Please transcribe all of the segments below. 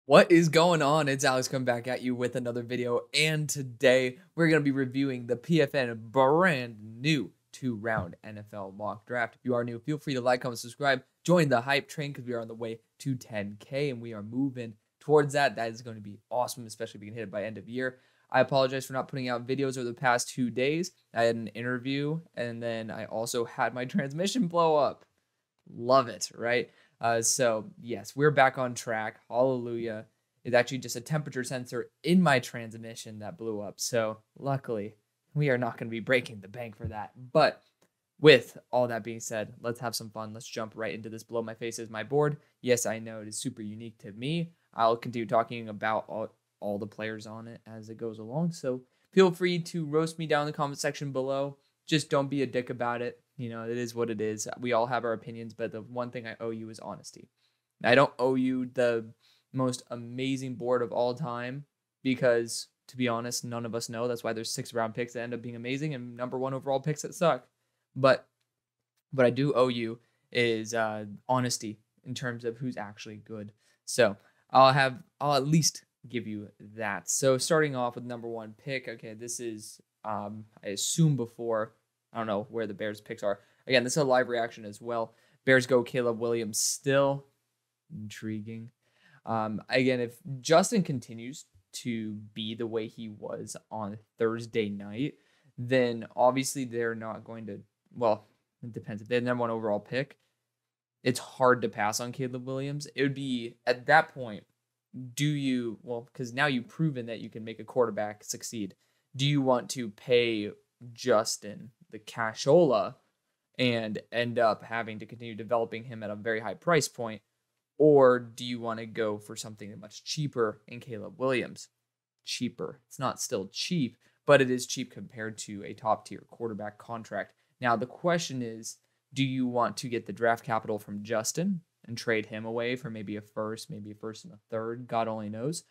What is going on? It's Alex coming back at you with another video, and today we're going to be reviewing the PFN brand new 2-round NFL mock draft. If you are new, feel free to like, comment, subscribe, join the hype train because we are on the way to 10K and we are moving towards that. That is going to be awesome, especially if we can hit it by end of year. I apologize for not putting out videos over the past 2 days. I had an interview and then I also had my transmission blow up. Love it, right? So yes, we're back on track. Hallelujah. It's actually just a temperature sensor in my transmission that blew up. So luckily, we are not going to be breaking the bank for that. But with all that being said, let's have some fun. Let's jump right into this. Below my face is my board. Yes, I know it is super unique to me. I'll continue talking about all the players on it as it goes along. So feel free to roast me down in the comment section below. Just don't be a dick about it. You know, it is what it is. We all have our opinions, but the one thing I owe you is honesty. I don't owe you the most amazing board of all time because, to be honest, none of us know. That's why there's 6 round picks that end up being amazing and number 1 overall picks that suck. But what I do owe you is honesty in terms of who's actually good. So I'll at least give you that. So starting off with number 1 pick. Okay, this is I assume before. I don't know where the Bears picks are. Again, this is a live reaction as well. Bears go Caleb Williams still. Intriguing. Again, if Justin continues to be the way he was on Thursday night, then obviously they're not going to, well, it depends. If they have number 1 overall pick, it's hard to pass on Caleb Williams. It would be, at that point, because now you've proven that you can make a quarterback succeed. Do you want to pay Justin the cashola and end up having to continue developing him at a very high price point? Or do you want to go for something much cheaper in Caleb Williams? Cheaper. It's not still cheap, but it is cheap compared to a top tier quarterback contract. Now, the question is, do you want to get the draft capital from Justin and trade him away for maybe a first and a third, God only knows?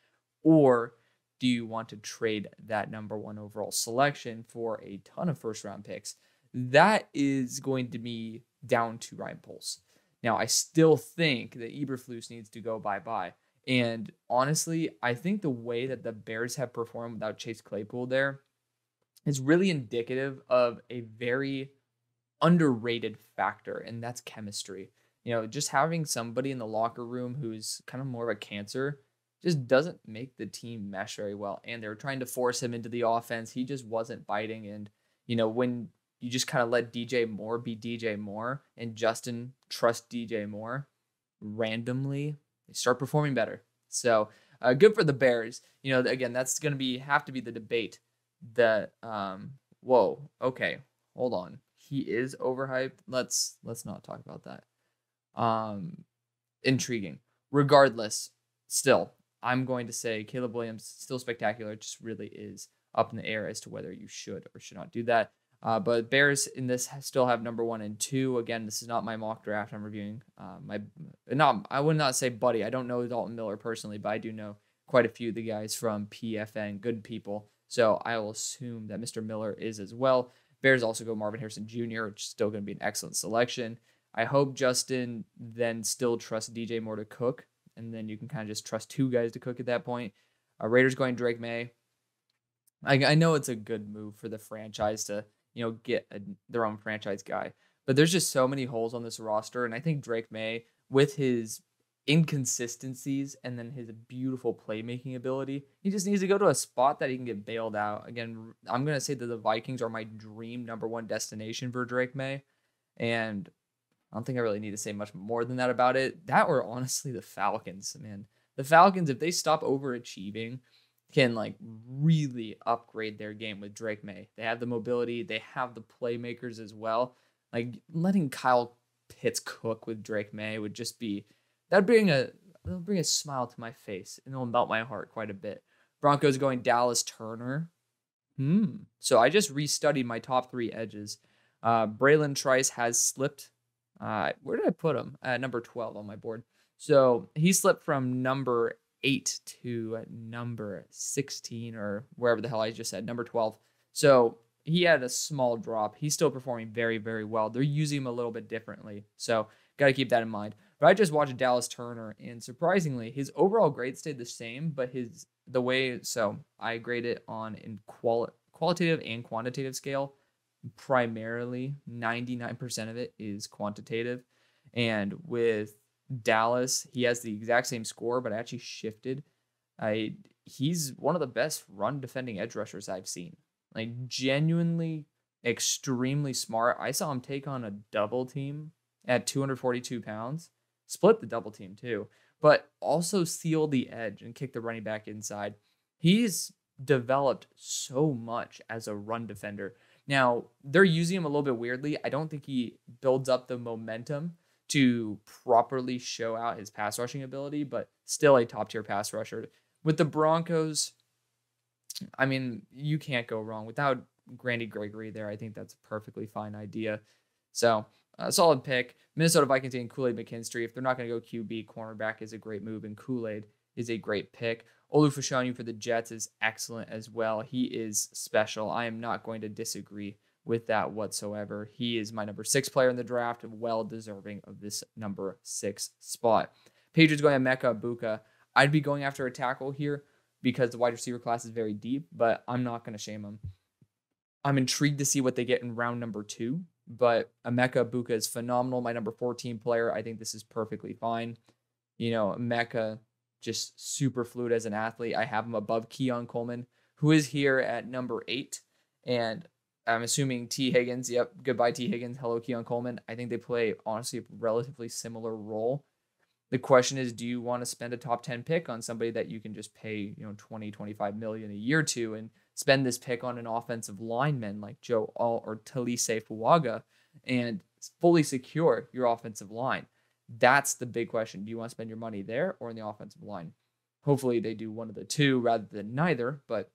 Or do you want to trade that number 1 overall selection for a ton of first round picks? That is going to be down to Ryan Poles. Now, I still think that Eberflus needs to go bye-bye. And honestly, I think the way that the Bears have performed without Chase Claypool there is really indicative of a very underrated factor, and that's chemistry. You know, just having somebody in the locker room who's kind of more of a cancer just doesn't make the team mesh very well. And they were trying to force him into the offense. He just wasn't biting. And, you know, when you just kind of let DJ Moore be DJ Moore and Justin trust DJ Moore randomly, they start performing better. So good for the Bears. You know, again, that's going to have to be the debate that, whoa, okay, hold on. He is overhyped. Let's not talk about that. Intriguing. Regardless, still, I'm going to say Caleb Williams, still spectacular. It just really is up in the air as to whether you should or should not do that. But Bears in this still have number 1 and 2. Again, this is not my mock draft. I'm reviewing I would not say buddy. I don't know Dalton Miller personally, but I do know quite a few of the guys from PFN, good people. So I will assume that Mr. Miller is as well. Bears also go Marvin Harrison Jr., which is still going to be an excellent selection. I hope Justin then still trusts DJ Moore to cook, and then you can kind of just trust 2 guys to cook at that point. Raiders going Drake May. I know it's a good move for the franchise to, you know, get their own franchise guy, but there's just so many holes on this roster, and I think Drake May, with his inconsistencies and then his beautiful playmaking ability, he just needs to go to a spot that he can get bailed out. Again, I'm going to say that the Vikings are my dream number 1 destination for Drake May, and I don't think I really need to say much more than that about it. That or honestly the Falcons, man. The Falcons, if they stop overachieving, can like really upgrade their game with Drake May. They have the mobility, they have the playmakers as well. Like letting Kyle Pitts cook with Drake May would just be, it'll bring a smile to my face and it'll melt my heart quite a bit. Broncos going Dallas Turner. So I just restudied my top 3 edges. Braylon Trice has slipped. Where did I put him? At number 12 on my board. So he slipped from number 8 to number 16 or wherever the hell I just said, number 12. So he had a small drop. He's still performing very, very well. They're using him a little bit differently. So got to keep that in mind. But I just watched Dallas Turner, and surprisingly, his overall grade stayed the same, but so I grade it on in qualitative and quantitative scale. Primarily, 99% of it is quantitative. And with Dallas, he has the exact same score, but I actually shifted. He's one of the best run defending edge rushers I've seen. Like, genuinely extremely smart. I saw him take on a double team at 242 pounds, split the double team too, but also seal the edge and kick the running back inside. He's developed so much as a run defender. Now, they're using him a little bit weirdly. I don't think he builds up the momentum to properly show out his pass rushing ability, but still a top tier pass rusher. With the Broncos, I mean, you can't go wrong without Randy Gregory there. I think that's a perfectly fine idea. So, solid pick. Minnesota Vikings and Kool-Aid McKinstry. If they're not going to go QB, cornerback is a great move, and Kool-Aid is a great pick. Olu for the Jets is excellent as well. He is special. I am not going to disagree with that whatsoever. He is my number 6 player in the draft, well deserving of this number 6 spot. Patriots going to Emeka Egbuka. I'd be going after a tackle here because the wide receiver class is very deep, but I'm not going to shame him. I'm intrigued to see what they get in round number 2, but Emeka Egbuka is phenomenal. My number 14 player. I think this is perfectly fine. You know, Emeka, just super fluid as an athlete. I have him above Keon Coleman, who is here at number 8. And I'm assuming T. Higgins. Yep, goodbye T. Higgins. Hello, Keon Coleman. I think they play, honestly, a relatively similar role. The question is, do you want to spend a top 10 pick on somebody that you can just pay, 20, 25 million a year to, and spend this pick on an offensive lineman like Joe Alt or Talise Fuaga and fully secure your offensive line? That's the big question. Do you want to spend your money there or in the offensive line? Hopefully they do one of the two rather than neither, but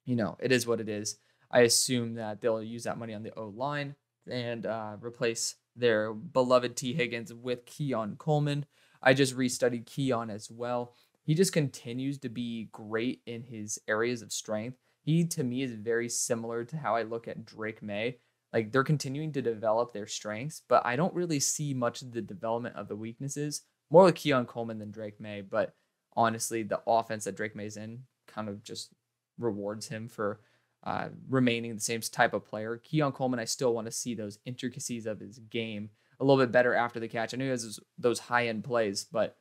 it is what it is. I assume that they'll use that money on the O-line and replace their beloved T. Higgins with Keon Coleman. I just restudied Keon as well. He just continues to be great in his areas of strength. He, to me, is very similar to how I look at Drake May. Like, they're continuing to develop their strengths, but I don't really see much of the development of the weaknesses. More like Keon Coleman than Drake May, but honestly, the offense that Drake May's in kind of just rewards him for remaining the same type of player. Keon Coleman, I still want to see those intricacies of his game a little bit better after the catch. I know he has those high-end plays, but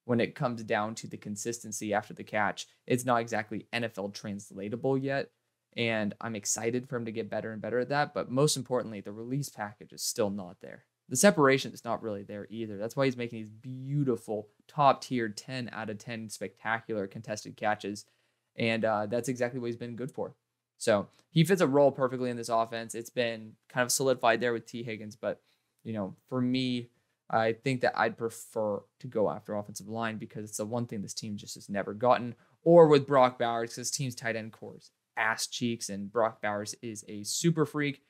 when it comes down to the consistency after the catch, it's not exactly NFL translatable yet. And I'm excited for him to get better and better at that. But most importantly, the release package is still not there. The separation is not really there either. That's why he's making these beautiful, top-tier 10 out of 10 spectacular contested catches. And that's exactly what he's been good for. So he fits a role perfectly in this offense. It's been kind of solidified there with T. Higgins. But, for me, I think that I'd prefer to go after offensive line because it's the one thing this team just has never gotten. Or with Brock Bowers, because this team's tight end core is ass cheeks, and Brock Bowers is a super freak.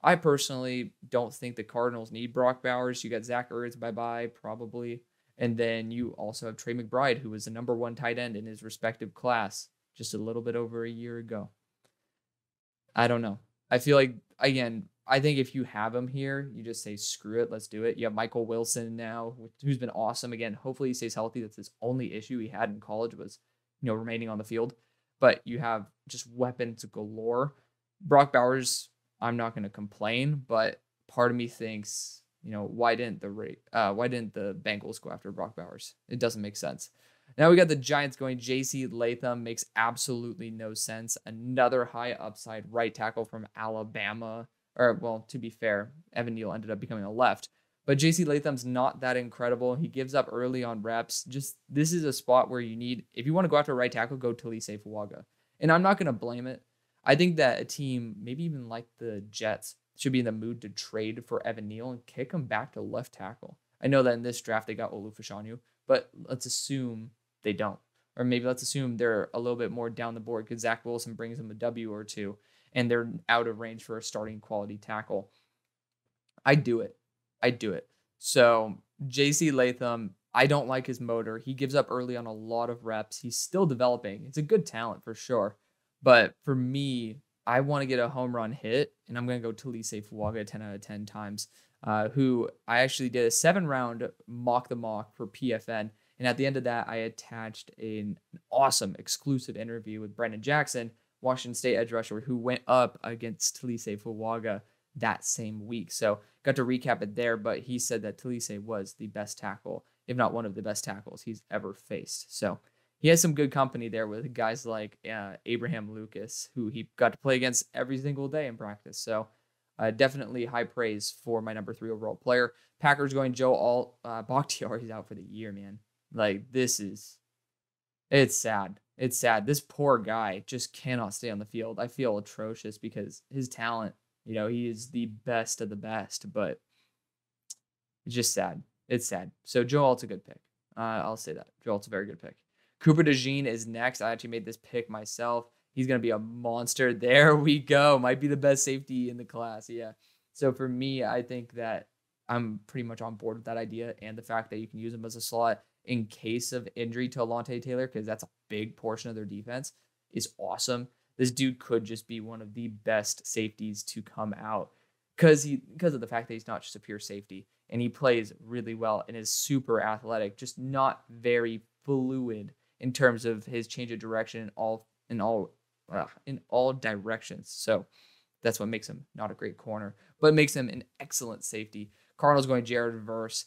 I personally don't think the Cardinals need Brock Bowers. You got Zach Ertz, bye-bye, probably. And then you also have Trey McBride, who was the number 1 tight end in his respective class just a little bit over a year ago. I don't know. I feel like, again, I think if you have him here, you just say, screw it, let's do it. You have Michael Wilson now, who's been awesome. Again, hopefully he stays healthy. That's his only issue he had in college was, remaining on the field. But you have just weapons galore. Brock Bowers, I'm not going to complain, but part of me thinks, why didn't the Bengals go after Brock Bowers? It doesn't make sense. Now we got the Giants going. J.C. Latham makes absolutely no sense. Another high upside right tackle from Alabama. Or, well, to be fair, Evan Neal ended up becoming a left. But J.C. Latham's not that incredible. He gives up early on reps. Just, this is a spot where you need, if you want to go after a right tackle, go Talise Fuaga. And I'm not going to blame it. I think that a team, maybe even like the Jets, should be in the mood to trade for Evan Neal and kick him back to left tackle. I know that in this draft they got Olu, but let's assume they don't. Or maybe let's assume they're a little bit more down the board because Zach Wilson brings them a W or two and they're out of range for a starting quality tackle. I'd do it. So J.C. Latham, I don't like his motor. He gives up early on a lot of reps. He's still developing. It's a good talent for sure. But for me, I want to get a home run hit, and I'm going to go Talise Fuaga 10 out of 10 times. who I actually did a 7-round mock the mock for PFN. And at the end of that, I attached an awesome exclusive interview with Brendan Jackson, Washington State edge rusher, who went up against Talise Fuaga that same week. So got to recap it there, but he said that Talise was the best tackle, if not one of the best tackles he's ever faced. So he has some good company there with guys like Abraham Lucas, who he got to play against every single day in practice. So definitely high praise for my number 3 overall player. Packers going Joe Bakhtiari. He's out for the year, man. Like, it's sad. It's sad. This poor guy just cannot stay on the field. I feel atrocious because his talent, he is the best of the best, but it's just sad. It's sad. So Joe Alt's a good pick. I'll say that. Joe Alt's a very good pick. Cooper DeJean is next. I actually made this pick myself. He's going to be a monster. There we go. Might be the best safety in the class. Yeah. So for me, I think that I'm pretty much on board with that idea and the fact that you can use him as a slot in case of injury to Alontae Taylor, because that's a big portion of their defense, is awesome. This dude could just be one of the best safeties to come out because of the fact that he's not just a pure safety, and he plays really well and is super athletic, just not very fluid in terms of his change of direction in all directions. So that's what makes him not a great corner, but makes him an excellent safety. Cardinals going Jared Verse.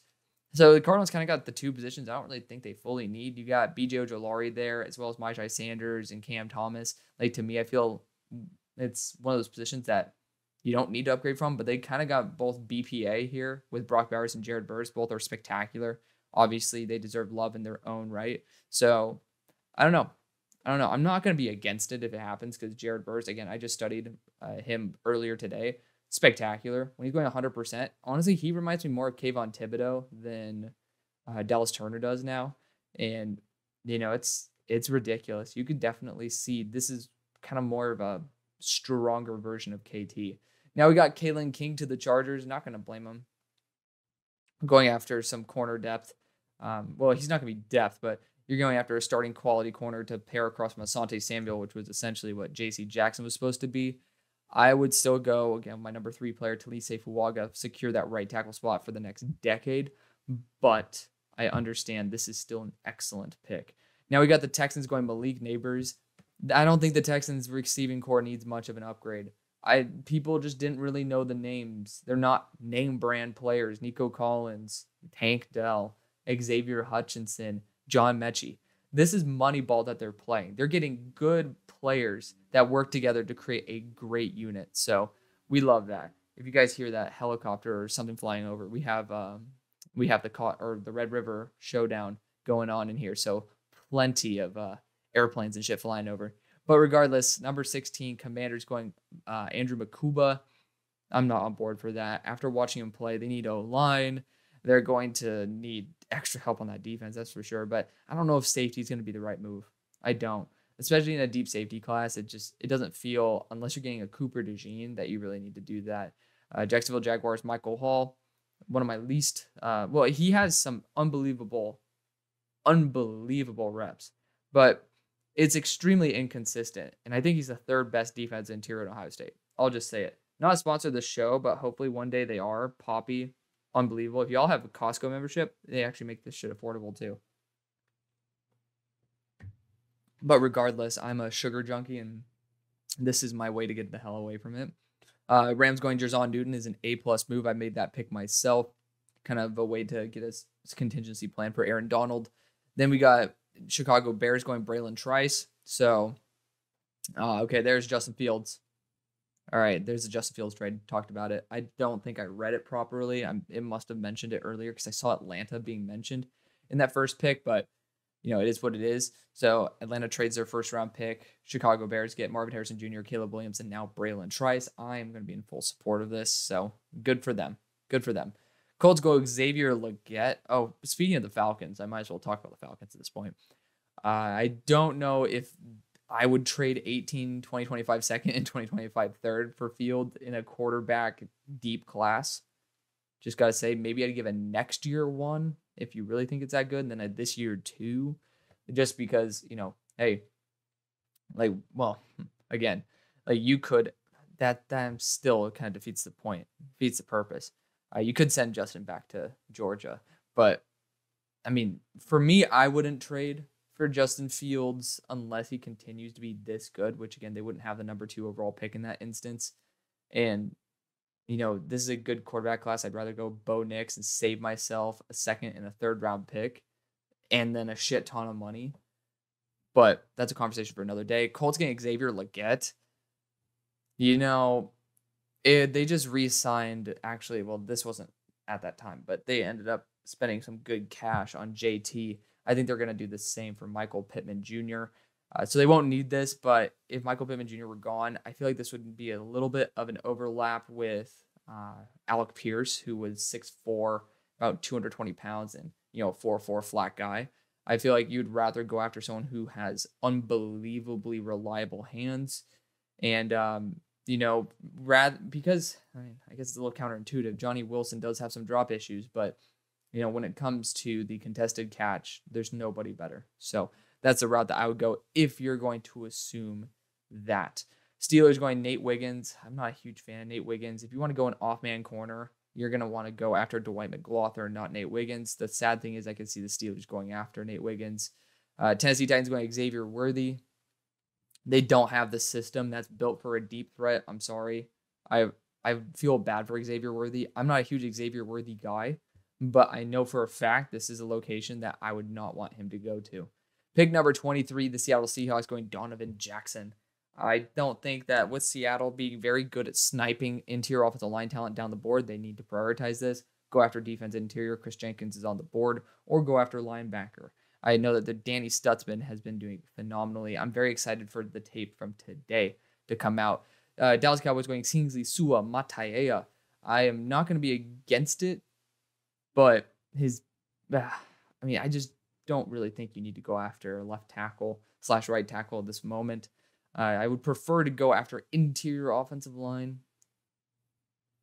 So the Cardinals kind of got the 2 positions I don't really think they fully need. You got BJ Ojolari there, as well as Myjai Sanders and Cam Thomas. Like, to me, I feel it's one of those positions that you don't need to upgrade from, but they kind of got both BPA here with Brock Bowers and Jared Verse. Both are spectacular. Obviously, they deserve love in their own right. So I don't know. I'm not going to be against it if it happens because Jared Verse, again, I just studied him earlier today. Spectacular. When he's going 100%, honestly, he reminds me more of Kayvon Thibodeau than Dallas Turner does now. And, it's ridiculous. You could definitely see this is kind of more of a stronger version of KT. Now we got Kalen King to the Chargers. Not going to blame him. Going after some corner depth. Well, he's not going to be depth, but you're going after a starting quality corner to pair across from Asante Samuel, which was essentially what J.C. Jackson was supposed to be. I would still go, again, my number 3 player, Talise Fuaga, secure that right tackle spot for the next decade. But I understand this is still an excellent pick. Now we got the Texans going Malik Neighbors. I don't think the Texans receiving core needs much of an upgrade. People just didn't really know the names. They're not name brand players. Nico Collins, Tank Dell, Xavier Hutchinson, John Mechie. This is Moneyball that they're playing. They're getting good players that work together to create a great unit. So we love that. If you guys hear that helicopter or something flying over, we have the Red River Showdown going on in here. So plenty of airplanes and shit flying over. But regardless, number 16, Commanders going Andrew Makuba. I'm not on board for that. After watching him play, they need O-line. They're going to need extra help on that defense, that's for sure. But I don't know if safety is going to be the right move. I don't. Especially in a deep safety class, it doesn't feel, unless you're getting a Cooper DeJean, that you really need to do that. Jacksonville Jaguars, Michael Hall, one of my least, he has some unbelievable reps, but it's extremely inconsistent. And I think he's the 3rd best defense interior at Ohio State. I'll just say it. Not a sponsor of the show, but hopefully one day they are. Poppy, unbelievable. If y'all have a Costco membership, they actually make this shit affordable too. But regardless, I'm a sugar junkie, and this is my way to get the hell away from it. Rams going Jerzon Newton is an A+ move. I made that pick myself. Kind of a way to get a contingency plan for Aaron Donald. Then we got Chicago Bears going Braylon Trice. So, okay, there's Justin Fields. All right, there's the Justin Fields trade. Talked about it. I don't think I read it properly. It must have mentioned it earlier because I saw Atlanta being mentioned in that first pick, but it is what it is. So Atlanta trades their 1st-round pick. Chicago Bears get Marvin Harrison Jr., Caleb Williams, and now Braylon Trice. I am going to be in full support of this, so good for them. Good for them. Colts go Xavier Legette. Oh, speaking of the Falcons, I might as well talk about the Falcons at this point. I don't know if I would trade 18, 2025 second, and 2025 third for Field in a quarterback deep class. Just got to say, maybe I'd give a next year 1 if you really think it's that good, and then a this year 2, just because, hey, again, you could, that still kind of defeats the point, defeats the purpose. You could send Justin back to Georgia, but I mean, for me, I wouldn't trade for Justin Fields unless he continues to be this good, which again, they wouldn't have the number 2 overall pick in that instance. And, this is a good quarterback class. I'd rather go Bo Nix and save myself a second and a third round pick and then a shit ton of money. But that's a conversation for another day. Colts getting Xavier Legette. They just re-signed, actually, well, this wasn't at that time, but they ended up spending some good cash on JT. I think they're going to do the same for Michael Pittman Jr. So they won't need this, but if Michael Pittman Jr. were gone, I feel like this would be a little bit of an overlap with Alec Pierce, who was 6'4", about 220 pounds, and 4'4" flat guy. I feel like you'd rather go after someone who has unbelievably reliable hands, and because I guess it's a little counterintuitive. Johnny Wilson does have some drop issues, but when it comes to the contested catch, there's nobody better. So that's the route that I would go if you're going to assume that. Steelers going Nate Wiggins. I'm not a huge fan of Nate Wiggins. If you want to go an off-man corner, you're going to want to go after Dwight McGlothern, not Nate Wiggins. The sad thing is I can see the Steelers going after Nate Wiggins. Tennessee Titans going Xavier Worthy. They don't have the system that's built for a deep threat. I'm sorry. I feel bad for Xavier Worthy. I'm not a huge Xavier Worthy guy, but I know for a fact this is a location that I would not want him to go to. Pick number 23, the Seattle Seahawks going Donovan Jackson. I don't think that with Seattle being very good at sniping interior offensive line talent down the board, they need to prioritize this. Go after defense interior. Chris Jenkins is on the board, or go after linebacker. I know that the Danny Stutzman has been doing phenomenally. I'm very excited for the tape from today to come out. Dallas Cowboys going Kingsley Sua Mataea. I am not going to be against it, but I just don't really think you need to go after left tackle / right tackle at this moment. I would prefer to go after interior offensive line,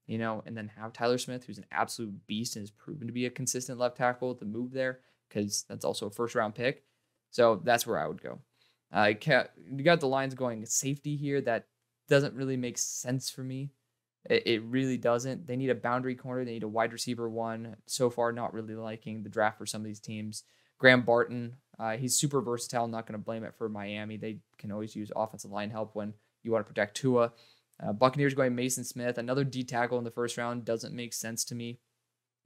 and then have Tyler Smith, who's an absolute beast and has proven to be a consistent left tackle, to move there, because that's also a first-round pick. So that's where I would go. You got the Lions going safety here. That doesn't really make sense for me. It really doesn't. They need a boundary corner. They need a wide receiver one. So far, not really liking the draft for some of these teams. Graham Barton, he's super versatile. I'm not going to blame it for Miami. They can always use offensive line help when you want to protect Tua. Buccaneers going Mason Smith. Another D tackle in the first round doesn't make sense to me.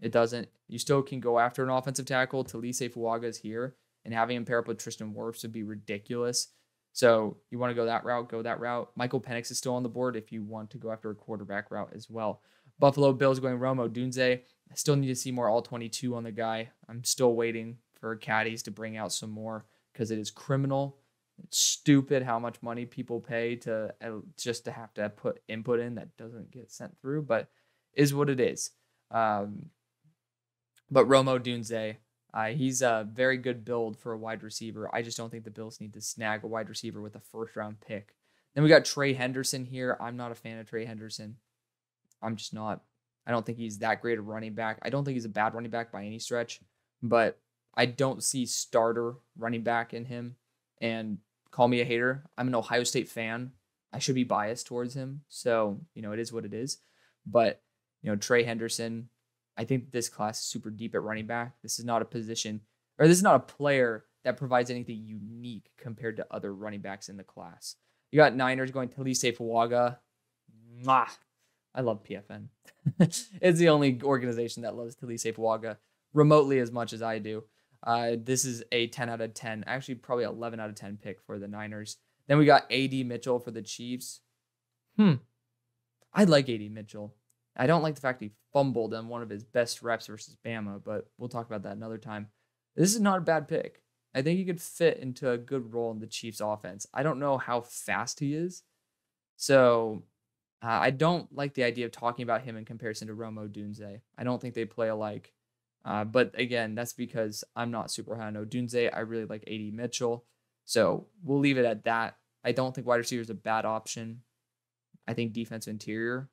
It doesn't. You still can go after an offensive tackle. Talise Fuaga is here, and having him pair up with Tristan Wirfs would be ridiculous. So you want to go that route, go that route. Michael Penix is still on the board if you want to go after a quarterback route as well. Buffalo Bills going Romo Dunze. I still need to see more all-22 on the guy. I'm still waiting for caddies to bring out some more because it is criminal. It's stupid how much money people pay to just to have to put input in that doesn't get sent through, but is what it is. But Romo Dunze, he's a very good build for a wide receiver. I just don't think the Bills need to snag a wide receiver with a first-round pick. Then we got Trey Henderson here. I'm not a fan of Trey Henderson. I'm just not. I don't think he's that great a running back. I don't think he's a bad running back by any stretch, but I don't see starter running back in him. And call me a hater. I'm an Ohio State fan. I should be biased towards him. So, it is what it is. But, Trey Henderson, I think this class is super deep at running back. This is not a position, or this is not a player that provides anything unique compared to other running backs in the class. You got Niners going Talise Fuaga. Mwah. I love PFN. It's the only organization that loves Talise Fuaga remotely as much as I do. This is a 10 out of 10, actually probably 11 out of 10 pick for the Niners. Then we got A.D. Mitchell for the Chiefs. I like A.D. Mitchell. I don't like the fact he fumbled on one of his best reps versus Bama, but we'll talk about that another time. This is not a bad pick. I think he could fit into a good role in the Chiefs offense. I don't know how fast he is. So I don't like the idea of talking about him in comparison to Romo Dunze. I don't think they play alike. But again, that's because I'm not super high on Odunze. I really like A.D. Mitchell. So we'll leave it at that. I don't think wide receiver is a bad option. I think defensive interior.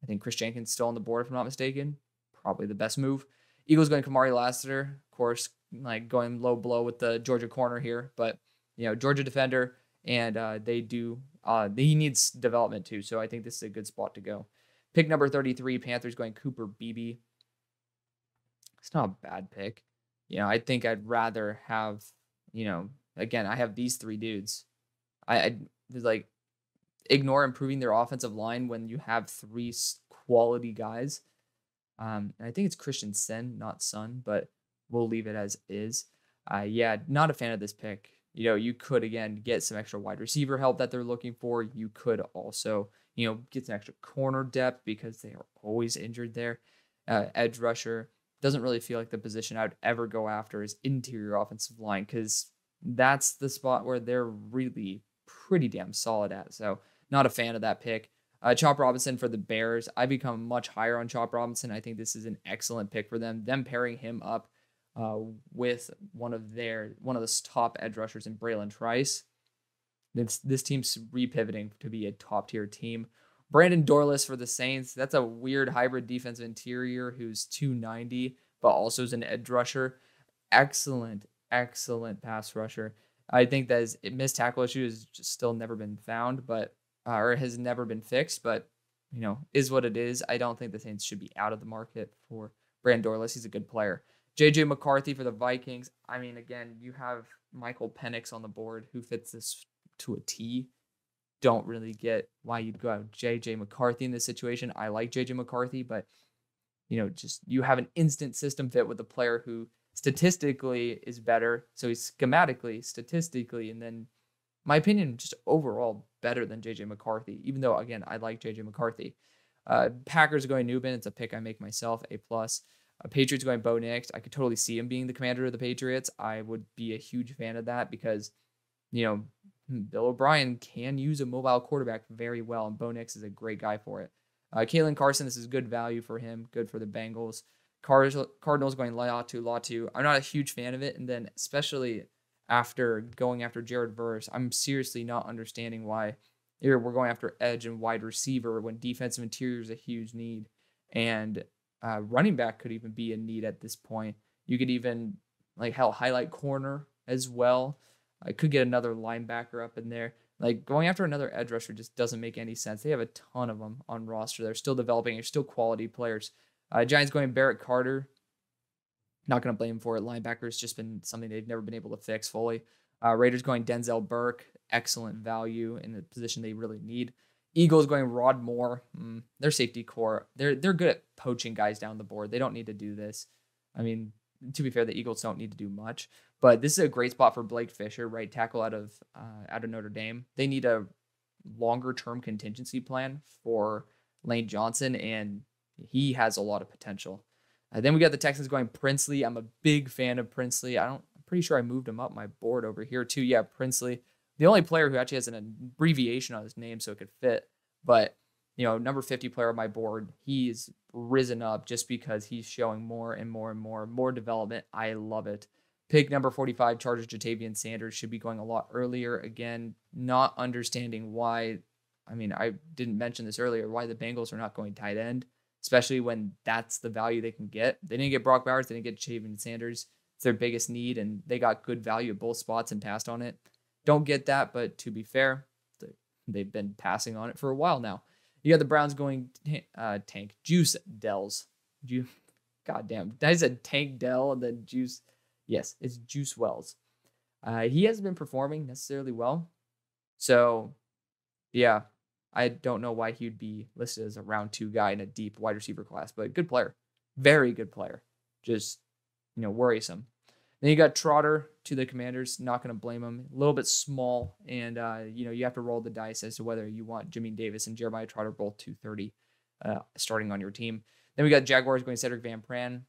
I think Chris Jenkins still on the board, if I'm not mistaken. Probably the best move. Eagles going Kamari Lassiter. Of course, like going low blow with the Georgia corner here. But, Georgia defender. And he needs development too. So I think this is a good spot to go. Pick number 33, Panthers going Cooper Beebe. It's not a bad pick. I think I'd rather have, again, I have these three dudes. I like ignore improving their offensive line when you have three quality guys. And I think it's Christian Sen, not Sun, but we'll leave it as is. Yeah, not a fan of this pick. You could, again, get some extra wide receiver help that they're looking for. You could also, get some extra corner depth because they are always injured there. Edge rusher doesn't really feel like the position I would ever go after is interior offensive line because that's the spot where they're really pretty damn solid at. So not a fan of that pick. Chop Robinson for the Bears. I become much higher on Chop Robinson. I think this is an excellent pick for them. Them pairing him up with one of the top edge rushers in Braylon Trice. This team's repivoting to be a top tier team. Brandon Dorlus for the Saints. That's a weird hybrid defensive interior who's 290, but also is an edge rusher. Excellent pass rusher. I think that his missed tackle issue has just still never been found, but or has never been fixed, but is what it is. I don't think the Saints should be out of the market for Brandon Dorlus. He's a good player. JJ McCarthy for the Vikings. I mean, again, you have Michael Penix on the board who fits this to a T. Don't really get why you'd go out JJ McCarthy in this situation. I like JJ McCarthy, but just you have an instant system fit with a player who statistically is better. So he's statistically, and then my opinion, just overall better than JJ McCarthy, even though, again, I like JJ McCarthy. Packers going Newman. It's a pick I make myself, A+. Patriots going Bo Nix. I could totally see him being the commander of the Patriots. I would be a huge fan of that because, Bill O'Brien can use a mobile quarterback very well, and Bo Nix is a great guy for it. Kalen Carson, this is good value for him, good for the Bengals. Cardinals going Latu. I'm not a huge fan of it, and then especially after going after Jared Verse, I'm seriously not understanding why we're going after edge and wide receiver when defensive interior is a huge need, and running back could even be a need at this point. You could even highlight corner as well. I could get another linebacker up in there. Going after another edge rusher just doesn't make any sense. They have a ton of them on roster. They're still developing. They're still quality players. Giants going Barrett Carter. Not going to blame him for it. Linebacker's just been something they've never been able to fix fully. Raiders going Denzel Burke. Excellent value in the position they really need. Eagles going Rod Moore. Their safety core. They're good at poaching guys down the board. They don't need to do this. I mean, to be fair, the Eagles don't need to do much. But this is a great spot for Blake Fisher, right tackle out of Notre Dame. They need a longer-term contingency plan for Lane Johnson, and he has a lot of potential. Then we got the Texans going Princely. I'm a big fan of Princely. I'm pretty sure I moved him up my board over here too. Yeah, Princely. The only player who actually has an abbreviation on his name so it could fit. But, number 50 player on my board, he's risen up just because he's showing more and more development. I love it. Pick number 45, Chargers Jatavian Sanders, should be going a lot earlier. Again, not understanding why. I mean, I didn't mention this earlier, why the Bengals are not going tight end, especially when that's the value they can get. They didn't get Brock Bowers. They didn't get Jatavian Sanders. It's their biggest need, and they got good value at both spots and passed on it. Don't get that, but to be fair, they've been passing on it for a while now. You got the Browns going Tank. Juice Dells. Goddamn. I said Tank Dell and then Juice. Yes, it's Juice Wells. He hasn't been performing necessarily well. So, yeah, I don't know why he'd be listed as a round 2 guy in a deep wide receiver class, but good player. Very good player. Just, worrisome. Then you got Trotter to the Commanders. Not going to blame him. A little bit small, and, you have to roll the dice as to whether you want Jimmy Davis and Jeremiah Trotter both 230 starting on your team. Then we got Jaguars going Cedric Van Pran.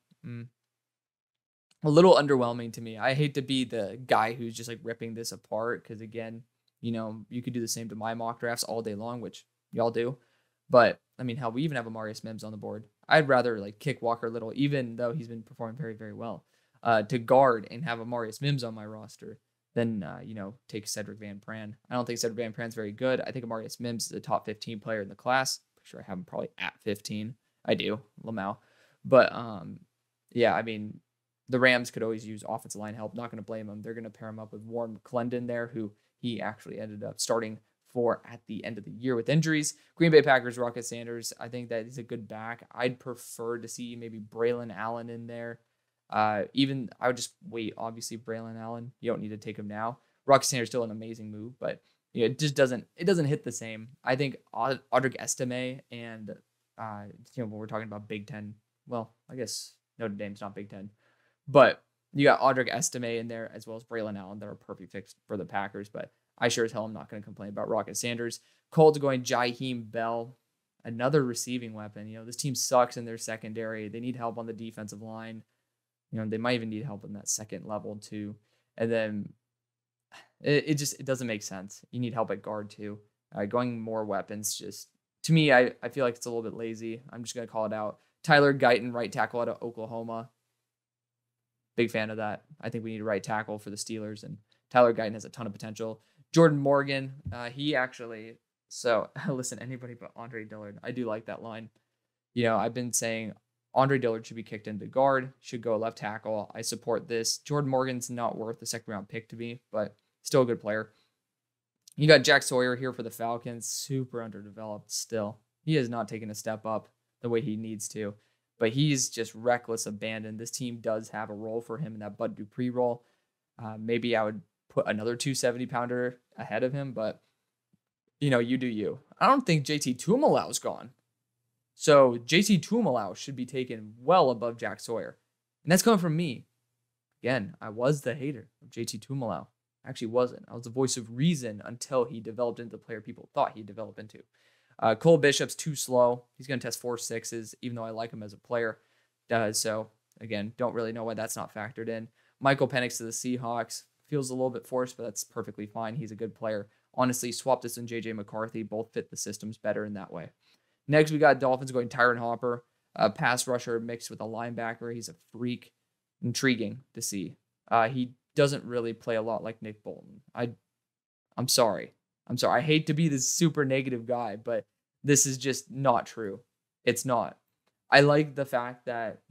A little underwhelming to me. I hate to be the guy who's just ripping this apart because, again, you could do the same to my mock drafts all day long, which y'all do. But, I mean, hell, we even have Amarius Mims on the board. I'd rather kick Walker Little, even though he's been performing very, very well, to guard and have Amarius Mims on my roster than, take Cedric Van Pran. I don't think Cedric Van Pran's very good. I think Amarius Mims is a top 15 player in the class. Pretty sure I have him probably at 15. I do, Lamau. But, yeah, I mean, the Rams could always use offensive line help. Not going to blame them. They're going to pair him up with Warren McClendon there, who he actually ended up starting for at the end of the year with injuries. Green Bay Packers, Rocket Sanders. I think that is a good back. I'd prefer to see maybe Braylon Allen in there. Even I would just wait. Obviously, Braylon Allen, you don't need to take him now. Rocket Sanders still an amazing move, but it just doesn't hit the same. I think Audric Estime and when we're talking about Big Ten, well, I guess Notre Dame's not Big Ten, but you got Audric Estime in there as well as Braylon Allen that are perfect fits for the Packers. But I sure as hell am not going to complain about Rocket Sanders. Colts going Jaheim Bell, another receiving weapon. This team sucks in their secondary. They need help on the defensive line. They might even need help in that second level too. And then it doesn't make sense. You need help at guard too. Going more weapons, just to me, I feel like it's a little bit lazy. I'm just going to call it out. Tyler Guyton, right tackle out of Oklahoma. Big fan of that. I think we need a right tackle for the Steelers, and Tyler Guyton has a ton of potential. Jordan Morgan, listen, anybody but Andre Dillard. I do like that line. I've been saying Andre Dillard should be kicked into guard, should go left tackle. I support this. Jordan Morgan's not worth the second round pick to me, but still a good player. You got Jack Sawyer here for the Falcons, super underdeveloped still. He has not taken a step up the way he needs to, but he's just reckless abandon. This team does have a role for him in that Bud Dupree role. Maybe I would put another 270-pounder ahead of him, but you do you. I don't think JT Tuimolau's gone. So JT Tuimalau should be taken well above Jack Sawyer. And that's coming from me. Again, I was the hater of JT Tuimalau. I actually wasn't. I was the voice of reason until he developed into the player people thought he'd develop into. Cole Bishop's too slow. He's going to test 4.6s, even though I like him as a player. So, again, don't really know why that's not factored in. Michael Penix to the Seahawks. Feels a little bit forced, but that's perfectly fine. He's a good player. Honestly, swap this and J.J. McCarthy. Both fit the systems better in that way. Next, we got Dolphins going Tyron Hopper. A pass rusher mixed with a linebacker. He's a freak. Intriguing to see. He doesn't really play a lot like Nick Bolton. I'm sorry. I hate to be this super negative guy, but this is just not true. It's not. I like the fact that,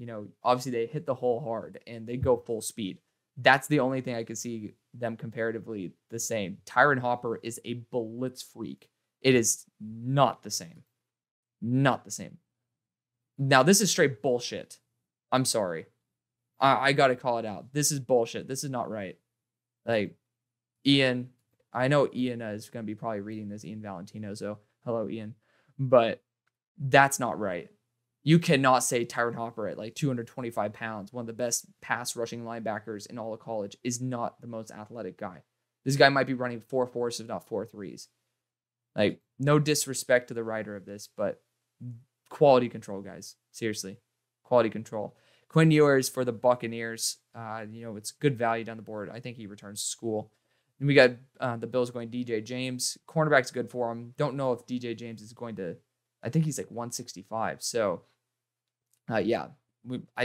obviously they hit the hole hard and they go full speed. That's the only thing I could see them comparatively the same. Tyron Hopper is a blitz freak. It is not the same. Not the same. Now, this is straight bullshit. I'm sorry. I got to call it out. This is bullshit. This is not right. Like, Ian, I know Ian is going to be probably reading this, Ian Valentino, so hello, Ian. But that's not right. You cannot say Tyron Hopper at like 225 pounds, one of the best pass rushing linebackers in all of college, is not the most athletic guy. This guy might be running 4.4s, if not 4.3s. Like, no disrespect to the writer of this, but quality control, guys. Seriously, quality control. Quinn Ewers for the Buccaneers. It's good value down the board. I think he returns to school. And we got the Bills going DJ James. Cornerback's good for him. Don't know if DJ James is going to, I think he's like 165. So, I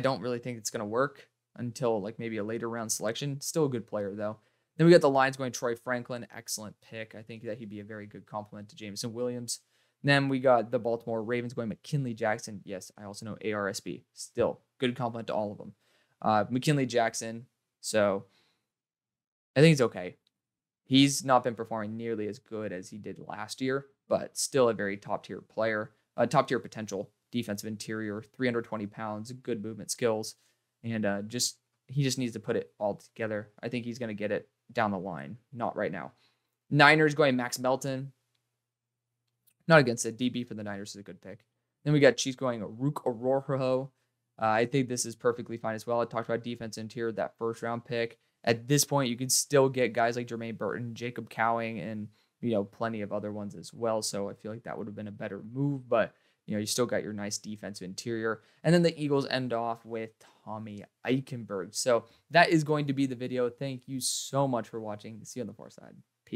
don't really think it's going to work until like maybe a later round selection. Still a good player, though. Then we got the Lions going Troy Franklin. Excellent pick. I think that he'd be a very good complement to Jameson Williams. Then we got the Baltimore Ravens going McKinley Jackson. Yes, I also know ARSB. Still, good compliment to all of them. McKinley Jackson. So, I think it's okay. He's not been performing nearly as good as he did last year, but still a very top-tier player. Top-tier potential. Defensive interior, 320 pounds, good movement skills. And he just needs to put it all together. I think he's going to get it down the line. Not right now. Niners going Max Melton. Not against it. DB for the Niners is a good pick. Then we got Chiefs going Rook Orojo. I think this is perfectly fine as well. I talked about defense interior, that first round pick. At this point, you can still get guys like Jermaine Burton, Jacob Cowing, and plenty of other ones as well. So I feel like that would have been a better move, but you still got your nice defensive interior. And then the Eagles end off with Tommy Eichenberg. So that is going to be the video. Thank you so much for watching. See you on the far side.